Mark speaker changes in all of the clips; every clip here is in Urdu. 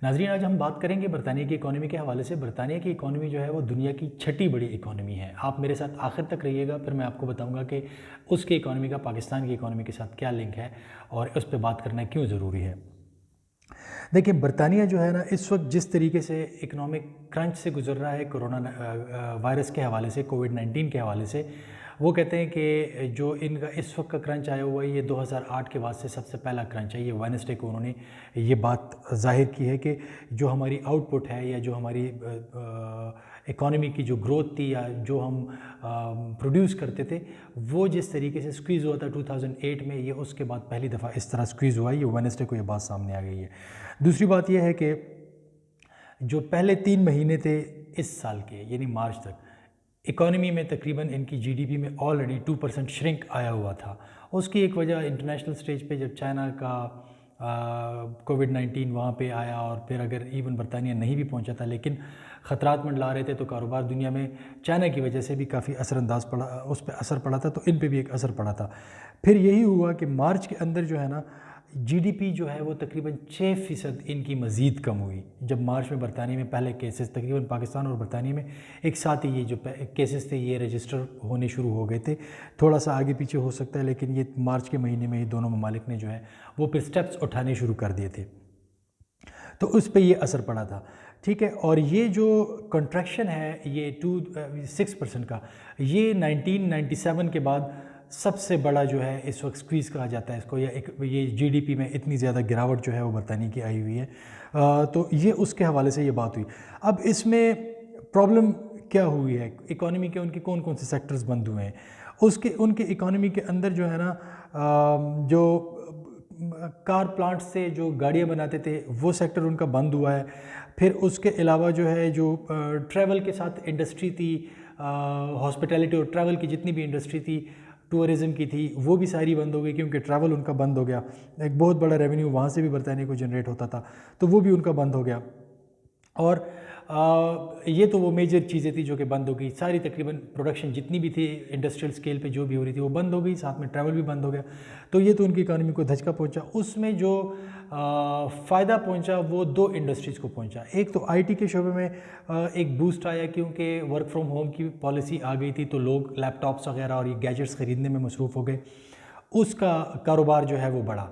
Speaker 1: ناظرین، آج ہم بات کریں گے برطانیہ کی اکانومی کے حوالے سے۔ برطانیہ کی اکانومی جو ہے وہ دنیا کی چھٹی بڑی اکانومی ہے۔ آپ میرے ساتھ آخر تک رہیے گا، پھر میں آپ کو بتاؤں گا کہ اس کی اکانومی کا پاکستان کی اکانومی کے ساتھ کیا لنک ہے اور اس پہ بات کرنا کیوں ضروری ہے۔ دیکھیں، برطانیہ جو ہے نا، اس وقت جس طریقے سے اکنامک کرنچ سے گزر رہا ہے کورونا وائرس کے حوالے سے، کووڈ-19 کے حوالے سے، وہ کہتے ہیں کہ جو ان کا اس وقت کا کرنچ آیا ہوا ہے یہ 2008 کے بعد سے سب سے پہلا کرنچ ہے۔ یہ وینسڈے کو انہوں نے یہ بات ظاہر کی ہے کہ جو ہماری آؤٹ پٹ ہے یا جو ہماری اکانومی کی جو گروتھ تھی یا جو ہم پروڈیوس کرتے تھے، وہ جس طریقے سے سکویز ہوا تھا 2008 میں، یہ اس کے بعد پہلی دفعہ اس طرح سکویز ہوا ہے۔ یہ وینسڈے کو یہ بات سامنے آ گئی ہے۔ دوسری بات یہ ہے کہ جو پہلے 3 مہینے تھے اس سال کے، یعنی مارچ تک، اکانومی میں تقریباً ان کی جی ڈی پی میں آلریڈی 2% شرنک آیا ہوا تھا۔ اس کی ایک وجہ انٹرنیشنل سٹیج پہ جب چائنا کا کووڈ-19 وہاں پہ آیا، اور پھر اگر ایون برطانیہ نہیں بھی پہنچا تھا لیکن خطرات منڈلا رہے تھے، تو کاروبار دنیا میں چائنا کی وجہ سے بھی کافی اثر انداز پڑا، اس پہ اثر پڑا تھا، تو ان پہ بھی ایک اثر پڑا تھا۔ پھر یہی ہوا کہ مارچ کے اندر جو ہے نا، جی ڈی پی جو ہے وہ تقریباً 6% ان کی مزید کم ہوئی۔ جب مارچ میں برطانیہ میں پہلے کیسز تقریباً پاکستان اور برطانیہ میں ایک ساتھ ہی یہ جو کیسز تھے یہ رجسٹر ہونے شروع ہو گئے تھے، تھوڑا سا آگے پیچھے ہو سکتا ہے، لیکن یہ مارچ کے مہینے میں ہی دونوں ممالک نے جو ہے وہ پھر سٹیپس اٹھانے شروع کر دیے تھے، تو اس پہ یہ اثر پڑا تھا، ٹھیک ہے۔ اور یہ جو کنٹریکشن ہے یہ 6% کا، یہ 1997 کے بعد سب سے بڑا جو ہے اس وقت سکویز کہا جاتا ہے اس کو، یا یہ جی ڈی پی میں اتنی زیادہ گراوٹ جو ہے وہ برطانیہ کی آئی ہوئی ہے۔ تو یہ اس کے حوالے سے یہ بات ہوئی۔ اب اس میں پرابلم کیا ہوئی ہے، اکانومی کے ان کے کون کون سے سیکٹرز بند ہوئے ہیں۔ ان کے اکانومی کے اندر جو ہے نا، جو کار پلانٹ سے جو گاڑیاں بناتے تھے وہ سیکٹر ان کا بند ہوا ہے۔ پھر اس کے علاوہ جو ہے جو ٹریول کے ساتھ انڈسٹری تھی، ہاسپٹیلٹی اور ٹریول کی جتنی بھی انڈسٹری تھی، ٹورزم کی تھی، وہ بھی ساری بند ہو گئی، کیونکہ ٹریول ان کا بند ہو گیا۔ ایک بہت بڑا ریونیو وہاں سے بھی برطانیہ کو جنریٹ ہوتا تھا، تو وہ بھی ان کا بند ہو گیا۔ اور یہ تو وہ میجر چیزیں تھی جو کہ بند ہو گئی، ساری تقریباً پروڈکشن جتنی بھی تھی انڈسٹریل سکیل پہ جو بھی ہو رہی تھی وہ بند ہو گئی، ساتھ میں ٹریول بھی بند ہو گیا۔ تو یہ تو ان کی اکانومی کو دھچکا پہنچا۔ اس میں جو فائدہ پہنچا وہ 2 انڈسٹریز کو پہنچا۔ ایک تو آئی ٹی کے شعبے میں ایک بوسٹ آیا، کیونکہ ورک فرام ہوم کی پالیسی آ گئی تھی، تو لوگ لیپ ٹاپس وغیرہ اور یہ گیجٹس خریدنے میں مصروف ہو گئے، اس کا کاروبار جو ہے وہ بڑھا۔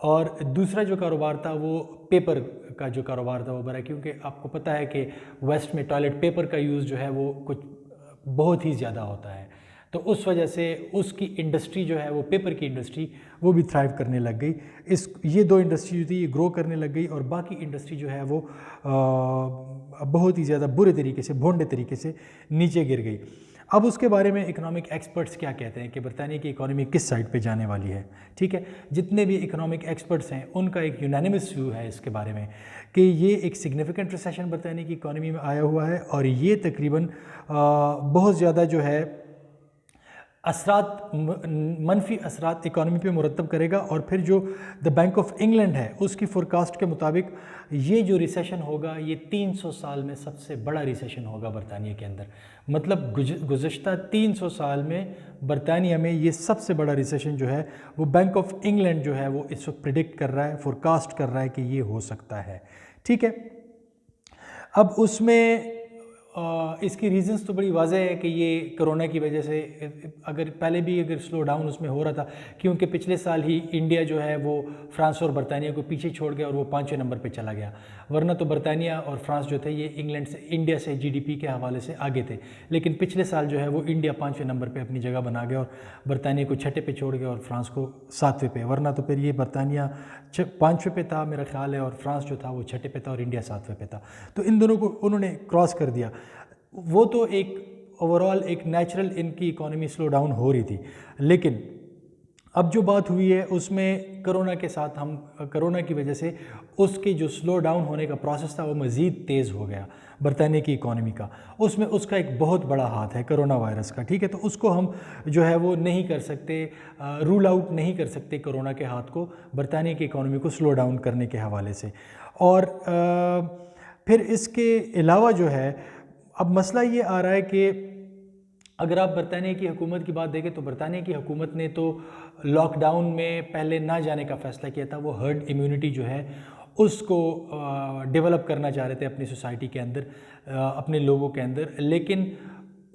Speaker 1: اور دوسرا جو کاروبار تھا وہ پیپر کا جو کاروبار تھا وہ بڑھا، کیونکہ آپ کو پتہ ہے کہ ویسٹ میں ٹوائلٹ پیپر کا یوز جو ہے وہ کچھ بہت ہی زیادہ ہوتا ہے، تو اس وجہ سے اس کی انڈسٹری جو ہے وہ پیپر کی انڈسٹری وہ بھی تھرائیو کرنے لگ گئی۔ یہ 2 انڈسٹری جو تھی یہ گرو کرنے لگ گئی، اور باقی انڈسٹری جو ہے وہ بہت ہی زیادہ برے طریقے سے، بھونڈے طریقے سے نیچے گر گئی۔ اب اس کے بارے میں اکنامک ایکسپرٹس کیا کہتے ہیں کہ برطانیہ کی اکانومی کس سائڈ پہ جانے والی ہے، ٹھیک ہے۔ جتنے بھی اکنامک ایکسپرٹس ہیں ان کا ایک یونینیمس ویو ہے اس کے بارے میں کہ یہ ایک سگنیفیکنٹ ریسیشن برطانیہ کی اکانومی میں آیا ہوا ہے، اور یہ تقریباً بہت زیادہ جو ہے اثرات، منفی اثرات اکانومی پہ مرتب کرے گا۔ اور پھر جو دا بینک آف انگلینڈ ہے اس کی فورکاسٹ کے مطابق یہ جو ریسیشن ہوگا یہ 300 سال میں سب سے بڑا ریسیشن ہوگا برطانیہ کے اندر۔ مطلب گزشتہ 300 سال میں برطانیہ میں یہ سب سے بڑا ریسیشن جو ہے وہ بینک آف انگلینڈ جو ہے وہ اس وقت پریڈکٹ کر رہا ہے، فورکاسٹ کر رہا ہے کہ یہ ہو سکتا ہے، ٹھیک ہے۔ اب اس میں اس کی ریزنز تو بڑی واضح ہے کہ یہ کرونا کی وجہ سے، اگر پہلے بھی اگر سلو ڈاؤن اس میں ہو رہا تھا، کیونکہ پچھلے سال ہی انڈیا جو ہے وہ فرانس اور برطانیہ کو پیچھے چھوڑ گیا اور وہ 5ویں نمبر پہ چلا گیا، ورنہ تو برطانیہ اور فرانس جو تھے یہ انڈیا سے جی ڈی پی کے حوالے سے آگے تھے، لیکن پچھلے سال جو ہے وہ انڈیا 5ویں نمبر پہ اپنی جگہ بنا گیا اور برطانیہ کو 6 پہ چھوڑ گیا اور فرانس کو 7ویں پہ، ورنہ تو پھر یہ برطانیہ 5ویں پہ تھا میرا خیال ہے، اور فرانس جو تھا وہ 6 پہ تھا اور انڈیا 7ویں پہ تھا، تو ان دونوں کو انہوں نے کراس کر دیا۔ وہ تو ایک اوورال ایک نیچرل ان کی اکانومی سلو ڈاؤن ہو رہی تھی، لیکن اب جو بات ہوئی ہے اس میں کرونا کے ساتھ کرونا کی وجہ سے اس کے جو سلو ڈاؤن ہونے کا پروسیس تھا وہ مزید تیز ہو گیا برطانیہ کی اکانومی کا، اس میں اس کا ایک بہت بڑا ہاتھ ہے کرونا وائرس کا، ٹھیک ہے۔ تو اس کو ہم جو ہے وہ نہیں کر سکتے، رول آؤٹ نہیں کر سکتے کرونا کے ہاتھ کو برطانیہ کی اکانومی کو سلو ڈاؤن کرنے کے حوالے سے۔ اور پھر اس کے علاوہ جو ہے اب مسئلہ یہ آ رہا ہے کہ اگر آپ برطانیہ کی حکومت کی بات دیکھیں تو برطانیہ کی حکومت نے تو لاک ڈاؤن میں پہلے نہ جانے کا فیصلہ کیا تھا، وہ ہرڈ ایمیونٹی جو ہے اس کو ڈیولپ کرنا چاہ رہے تھے اپنی سوسائٹی کے اندر، اپنے لوگوں کے اندر، لیکن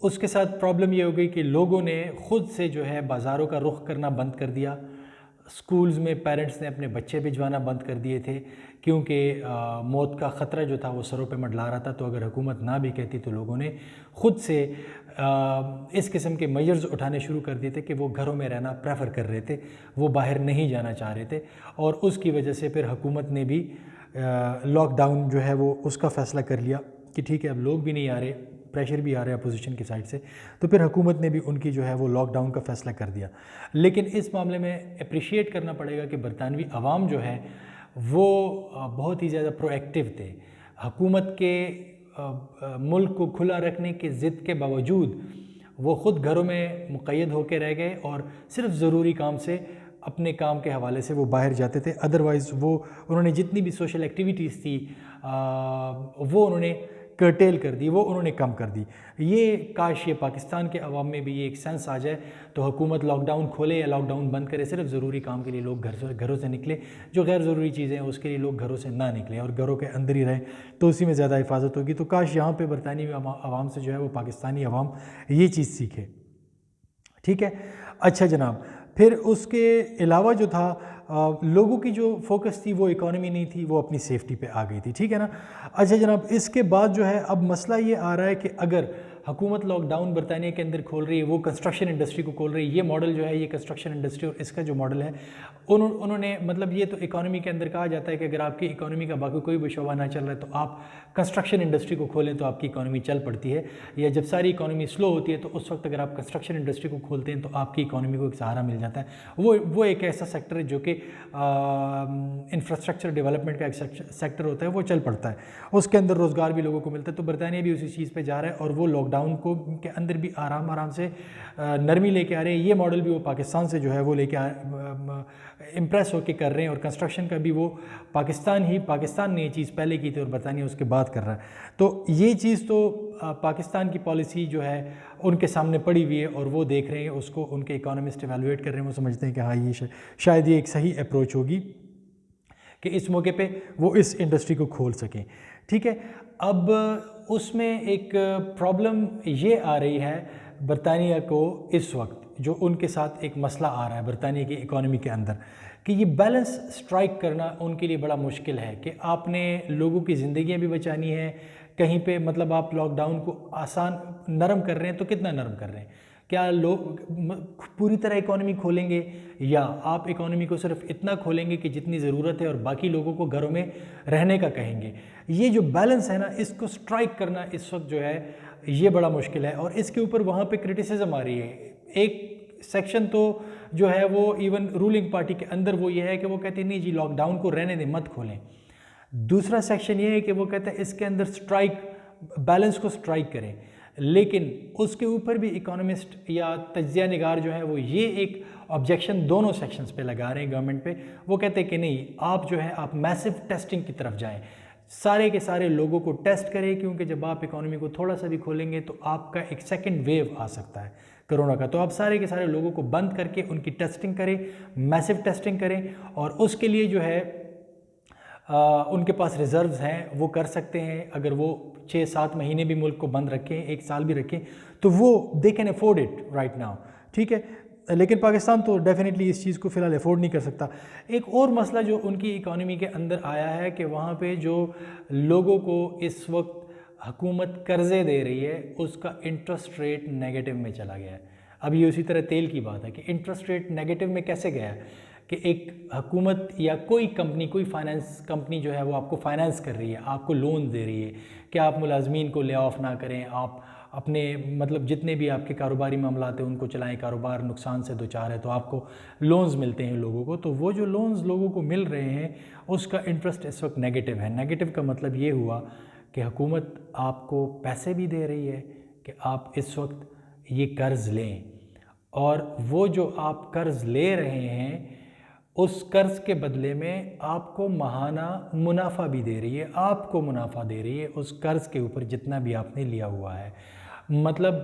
Speaker 1: اس کے ساتھ پرابلم یہ ہو گئی کہ لوگوں نے خود سے جو ہے بازاروں کا رخ کرنا بند کر دیا، سکولز میں پیرنٹس نے اپنے بچے بھجوانا بند کر دیے تھے، کیونکہ موت کا خطرہ جو تھا وہ سروں پہ منڈلا رہا تھا۔ تو اگر حکومت نہ بھی کہتی تو لوگوں نے خود سے اس قسم کے میجرز اٹھانے شروع کر دیے تھے کہ وہ گھروں میں رہنا پریفر کر رہے تھے، وہ باہر نہیں جانا چاہ رہے تھے، اور اس کی وجہ سے پھر حکومت نے بھی لاک ڈاؤن جو ہے وہ اس کا فیصلہ کر لیا کہ ٹھیک ہے اب لوگ بھی نہیں آ رہے، پریشر بھی آ رہا ہے اپوزیشن کی سائڈ سے، تو پھر حکومت نے بھی ان کی جو ہے وہ لاک ڈاؤن کا فیصلہ کر دیا۔ لیکن اس معاملے میں اپریشیٹ کرنا پڑے گا کہ برطانوی عوام جو ہے وہ بہت ہی زیادہ پرو ایکٹیو تھے۔ حکومت کے ملک کو کھلا رکھنے کے ضد کے باوجود وہ خود گھروں میں مقید ہو کے رہ گئے، اور صرف ضروری کام سے، اپنے کام کے حوالے سے وہ باہر جاتے تھے، ادروائز انہوں نے جتنی بھی سوشل ایکٹیویٹیز تھی وہ انہوں نے کرٹیل کر دی، وہ انہوں نے کم کر دی۔ یہ کاش یہ پاکستان کے عوام میں بھی یہ ایک سینس آ جائے تو حکومت لاک ڈاؤن کھولے یا لاک ڈاؤن بند کرے، صرف ضروری کام کے لیے لوگ گھروں سے نکلے، جو غیر ضروری چیزیں ہیں اس کے لیے لوگ گھروں سے نہ نکلیں اور گھروں کے اندر ہی رہیں، تو اسی میں زیادہ حفاظت ہوگی۔ تو کاش یہاں پہ برطانوی عوام سے جو ہے وہ پاکستانی عوام یہ چیز سیکھے، ٹھیک ہے۔ اچھا جناب، پھر اس کے علاوہ جو تھا لوگوں کی جو فوکس تھی وہ اکانومی نہیں تھی، وہ اپنی سیفٹی پہ آ گئی تھی، ٹھیک ہے نا۔ اچھا جناب، اس کے بعد جو ہے اب مسئلہ یہ آ رہا ہے کہ اگر حکومت لاک ڈاؤن برطانیہ کے اندر کھول رہی ہے، وہ کنسٹرکشن انڈسٹری کو کھول رہی ہے، یہ ماڈل جو ہے یہ کنسٹرکشن انڈسٹری اور اس کا جو ماڈل ہے انہوں نے مطلب یہ تو اکانومی کے اندر کہا جاتا ہے کہ اگر آپ کی اکانومی کا باقی کوئی بھی شعبہ نہ چل رہا ہے تو آپ کنسٹرکشن انڈسٹری کو کھولیں تو آپ کی اکانومی چل پڑتی ہے، یا جب ساری اکانومی سلو ہوتی ہے تو اس وقت اگر آپ کنسٹرکشن انڈسٹری کو کھولتے ہیں تو آپ کی اکانومی کو ایک سہارا مل جاتا ہے۔ وہ ایک ایسا سیکٹر ہے جو کہ انفراسٹرکچر ڈیولپمنٹ کا ایک سیکٹر ہوتا ہے، وہ چل پڑتا ہے، اس کے اندر روزگار بھی لوگوں کو ملتا ہے۔ تو برطانیہ بھی اسی چیز پہ جا رہا ہے اور وہ لاک ڈاؤن کے اندر بھی آرام سے نرمی لے کے آ رہے ہیں۔ یہ ماڈل بھی وہ پاکستان سے جو ہے وہ لے کے امپریس ہو کے کر رہے ہیں، اور کنسٹرکشن کا بھی وہ پاکستان نے یہ چیز پہلے کی تھی اور برطانیہ اس کے بعد کر رہا ہے۔ تو یہ چیز تو پاکستان کی پالیسی جو ہے ان کے سامنے پڑی ہوئی ہے اور وہ دیکھ رہے ہیں اس کو، ان کے اکانومسٹ ایویلویٹ کر رہے ہیں، وہ سمجھتے ہیں کہ ہاں یہ شاید یہ ایک صحیح اپروچ ہوگی کہ اس موقع پہ وہ اس انڈسٹری کو کھول سکیں، ٹھیک ہے۔ اب اس میں ایک پرابلم یہ آ رہی ہے برطانیہ کو اس وقت، جو ان کے ساتھ ایک مسئلہ آ رہا ہے برطانیہ کی اکانومی کے اندر، کہ یہ بیلنس سٹرائک کرنا ان کے لیے بڑا مشکل ہے کہ آپ نے لوگوں کی زندگیاں بھی بچانی ہیں، کہیں پہ مطلب آپ لاک ڈاؤن کو آسان نرم کر رہے ہیں تو کتنا نرم کر رہے ہیں؟ کیا لوگ پوری طرح اکانومی کھولیں گے، یا آپ اکانومی کو صرف اتنا کھولیں گے کہ جتنی ضرورت ہے اور باقی لوگوں کو گھروں میں رہنے کا کہیں گے؟ یہ جو بیلنس ہے نا، اس کو سٹرائک کرنا اس وقت جو ہے یہ بڑا مشکل ہے، اور اس کے اوپر وہاں پہ کرٹیسزم آ رہی ہے۔ ایک سیکشن تو جو ہے وہ ایون رولنگ پارٹی کے اندر وہ یہ ہے کہ وہ کہتے ہیں نہیں جی لاک ڈاؤن کو رہنے دیں، مت کھولیں۔ دوسرا سیکشن یہ ہے کہ وہ کہتا ہے اس کے اندر بیلنس کو سٹرائک کریں، لیکن اس کے اوپر بھی اکانومسٹ یا تجزیہ نگار جو ہے وہ یہ ایک آبجیکشن دونوں سیکشنز پہ لگا رہے ہیں گورنمنٹ پہ۔ وہ کہتے ہیں کہ نہیں، آپ جو ہے آپ میسو ٹیسٹنگ کی طرف جائیں، سارے کے سارے لوگوں کو ٹیسٹ کریں، کیونکہ جب آپ اکانومی کو تھوڑا سا بھی کھولیں گے تو آپ کا ایک سیکنڈ ویو آ سکتا ہے کرونا کا، تو آپ سارے کے سارے لوگوں کو بند کر کے ان کی ٹیسٹنگ کریں، میسو ٹیسٹنگ کریں، اور اس کے لیے جو ہے ان کے پاس ریزروز ہیں، وہ کر سکتے ہیں۔ اگر وہ 6-7 مہینے بھی ملک کو بند رکھیں، 1 سال بھی رکھیں، تو وہ they can afford it right now, ٹھیک ہے۔ لیکن پاکستان تو ڈیفینیٹلی اس چیز کو فی الحال افورڈ نہیں کر سکتا۔ ایک اور مسئلہ جو ان کی اکانومی کے اندر آیا ہے کہ وہاں پہ جو لوگوں کو اس وقت حکومت قرضے دے رہی ہے، اس کا انٹرسٹ ریٹ نیگیٹو میں چلا گیا ہے۔ اب یہ اسی طرح تیل کی بات ہے کہ انٹرسٹ ریٹ نیگیٹو میں کیسے گیا ہے کہ ایک حکومت یا کوئی کمپنی، کوئی فائنانس کمپنی جو ہے وہ آپ کو فائنانس کر رہی ہے، آپ کو لون دے رہی ہے کہ آپ ملازمین کو لے آف نہ کریں، آپ اپنے مطلب جتنے بھی آپ کے کاروباری معاملات ہیں ان کو چلائیں، کاروبار نقصان سے دوچار ہے تو آپ کو لونز ملتے ہیں لوگوں کو، تو وہ جو لونز لوگوں کو مل رہے ہیں اس کا انٹرسٹ اس وقت نیگیٹو ہے۔ نیگیٹو کا مطلب یہ ہوا کہ حکومت آپ کو پیسے بھی دے رہی ہے کہ آپ اس وقت یہ قرض لیں، اور وہ جو آپ قرض لے رہے ہیں اس قرض کے بدلے میں آپ کو ماہانہ منافع بھی دے رہی ہے، آپ کو منافع دے رہی ہے اس قرض کے اوپر جتنا بھی آپ نے لیا ہوا ہے۔ مطلب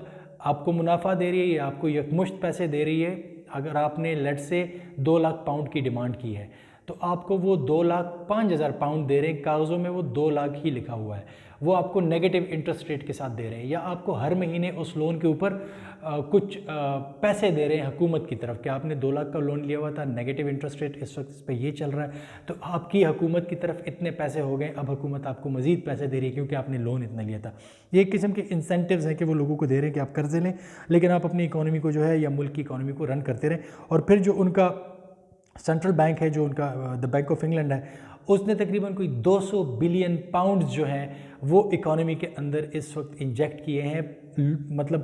Speaker 1: آپ کو منافع دے رہی ہے یا آپ کو یکمشت پیسے دے رہی ہے۔ اگر آپ نے لیٹ سے 2 لاکھ پاؤنڈ کی ڈیمانڈ کی ہے تو آپ کو وہ 2,05,000 پاؤنڈ دے رہے ہیں، کاغذوں میں وہ 2 لاکھ ہی لکھا ہوا ہے، وہ آپ کو نیگیٹو انٹرسٹ ریٹ کے ساتھ دے رہے ہیں، یا آپ کو ہر مہینے اس لون کے اوپر کچھ پیسے دے رہے ہیں حکومت کی طرف کہ آپ نے 2 لاکھ کا لون لیا ہوا تھا، نیگیٹو انٹرسٹ ریٹ اس وقت اس پہ یہ چل رہا ہے، تو آپ کی حکومت کی طرف اتنے پیسے ہو گئے، اب حکومت آپ کو مزید پیسے دے رہی ہے کیونکہ آپ نے لون اتنا لیا تھا۔ یہ ایک قسم کے انسینٹیوز ہیں کہ وہ لوگوں کو دے رہے ہیں کہ آپ قرضے لیں، لیکن آپ اپنی اکانومی کو جو ہے یا ملک کی اکانومی کو رن کرتے رہیں۔ اور پھر جو ان کا سینٹرل بینک ہے، جو ان کا دا بینک آف انگلینڈ ہے، اس نے تقریباً کوئی 200 بلین پاؤنڈز جو ہیں وہ اکانومی کے اندر اس وقت انجیکٹ کیے ہیں، مطلب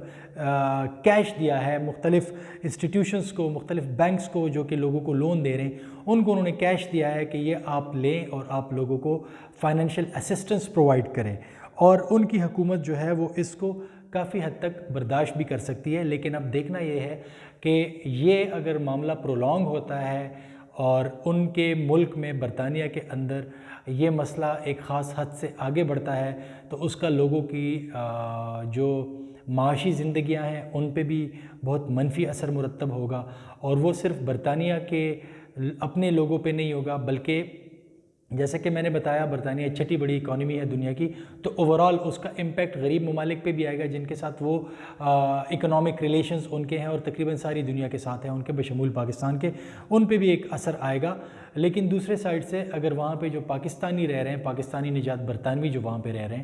Speaker 1: کیش دیا ہے مختلف انسٹیٹیوشنز کو، مختلف بینکس کو جو کہ لوگوں کو لون دے رہے ہیں، ان کو انہوں نے کیش دیا ہے کہ یہ آپ لیں اور آپ لوگوں کو فائنینشیل اسسٹنس پرووائڈ کریں، اور ان کی حکومت جو ہے وہ اس کو کافی حد تک برداشت بھی کر سکتی ہے۔ لیکن اب دیکھنا یہ ہے کہ یہ اگر معاملہ پرولونگ ہوتا ہے اور ان کے ملک میں برطانیہ کے اندر یہ مسئلہ ایک خاص حد سے آگے بڑھتا ہے تو اس کا لوگوں کی جو معاشی زندگیاں ہیں ان پہ بھی بہت منفی اثر مرتب ہوگا، اور وہ صرف برطانیہ کے اپنے لوگوں پہ نہیں ہوگا بلکہ جیسے کہ میں نے بتایا برطانیہ چھٹی بڑی اکانومی ہے دنیا کی، تو اوورال اس کا امپیکٹ غریب ممالک پہ بھی آئے گا جن کے ساتھ وہ اکنامک ریلیشنز ان کے ہیں اور تقریباً ساری دنیا کے ساتھ ہیں، ان کے بشمول پاکستان کے، ان پہ بھی ایک اثر آئے گا۔ لیکن دوسرے سائڈ سے اگر وہاں پہ جو پاکستانی رہ رہے ہیں، پاکستانی نژاد برطانوی جو وہاں پہ رہ رہے ہیں،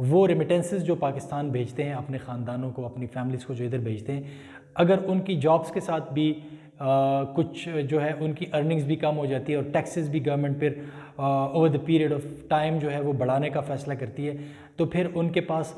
Speaker 1: وہ ریمیٹنسز جو پاکستان بھیجتے ہیں اپنے خاندانوں کو، اپنی فیملیز کو جو ادھر بھیجتے ہیں، اگر ان کی جابس کے ساتھ بھی کچھ جو ہے ان کی ارننگز بھی کم ہو جاتی ہے اور ٹیکسز بھی گورنمنٹ پھر over the period of time جو ہے وہ بڑھانے کا فیصلہ کرتی ہے، تو پھر ان کے پاس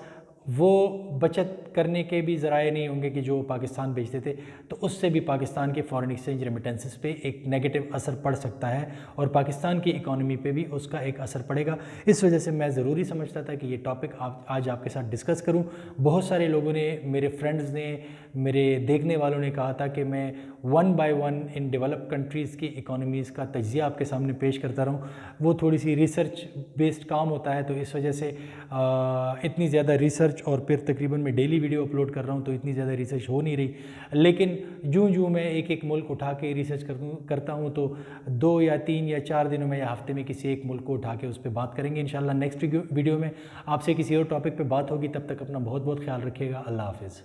Speaker 1: وہ بچت کرنے کے بھی ذرائع نہیں ہوں گے کہ جو پاکستان بھیجتے تھے، تو اس سے بھی پاکستان کے فارن ایکسچینج ریمیٹنسز پہ ایک نیگیٹو اثر پڑ سکتا ہے اور پاکستان کی اکانومی پہ بھی اس کا ایک اثر پڑے گا۔ اس وجہ سے میں ضروری سمجھتا تھا کہ یہ ٹاپک آج آپ کے ساتھ ڈسکس کروں۔ بہت سارے لوگوں نے، میرے فرینڈز نے، میرے دیکھنے والوں نے کہا تھا کہ میں 1 بائی 1 ان ڈیولپ کنٹریز کی اکانومیز کا تجزیہ آپ کے سامنے پیش کرتا رہوں۔ وہ تھوڑی سی ریسرچ بیسڈ کام ہوتا ہے، تو اس وجہ سے اتنی زیادہ ریسرچ، اور پھر تقریباً میں ڈیلی ویڈیو اپلوڈ کر رہا ہوں تو اتنی زیادہ ریسرچ ہو نہیں رہی، لیکن جو میں ایک ملک اٹھا کے ریسرچ کرتا ہوں تو 2 یا 3 یا 4 دنوں میں یا ہفتے میں کسی ایک ملک کو اٹھا کے اس پہ بات کریں گے انشاءاللہ۔ نیکسٹ ویڈیو میں آپ سے کسی اور ٹاپک پہ بات ہوگی، تب تک اپنا بہت بہت خیال رکھیے گا۔ اللہ حافظ۔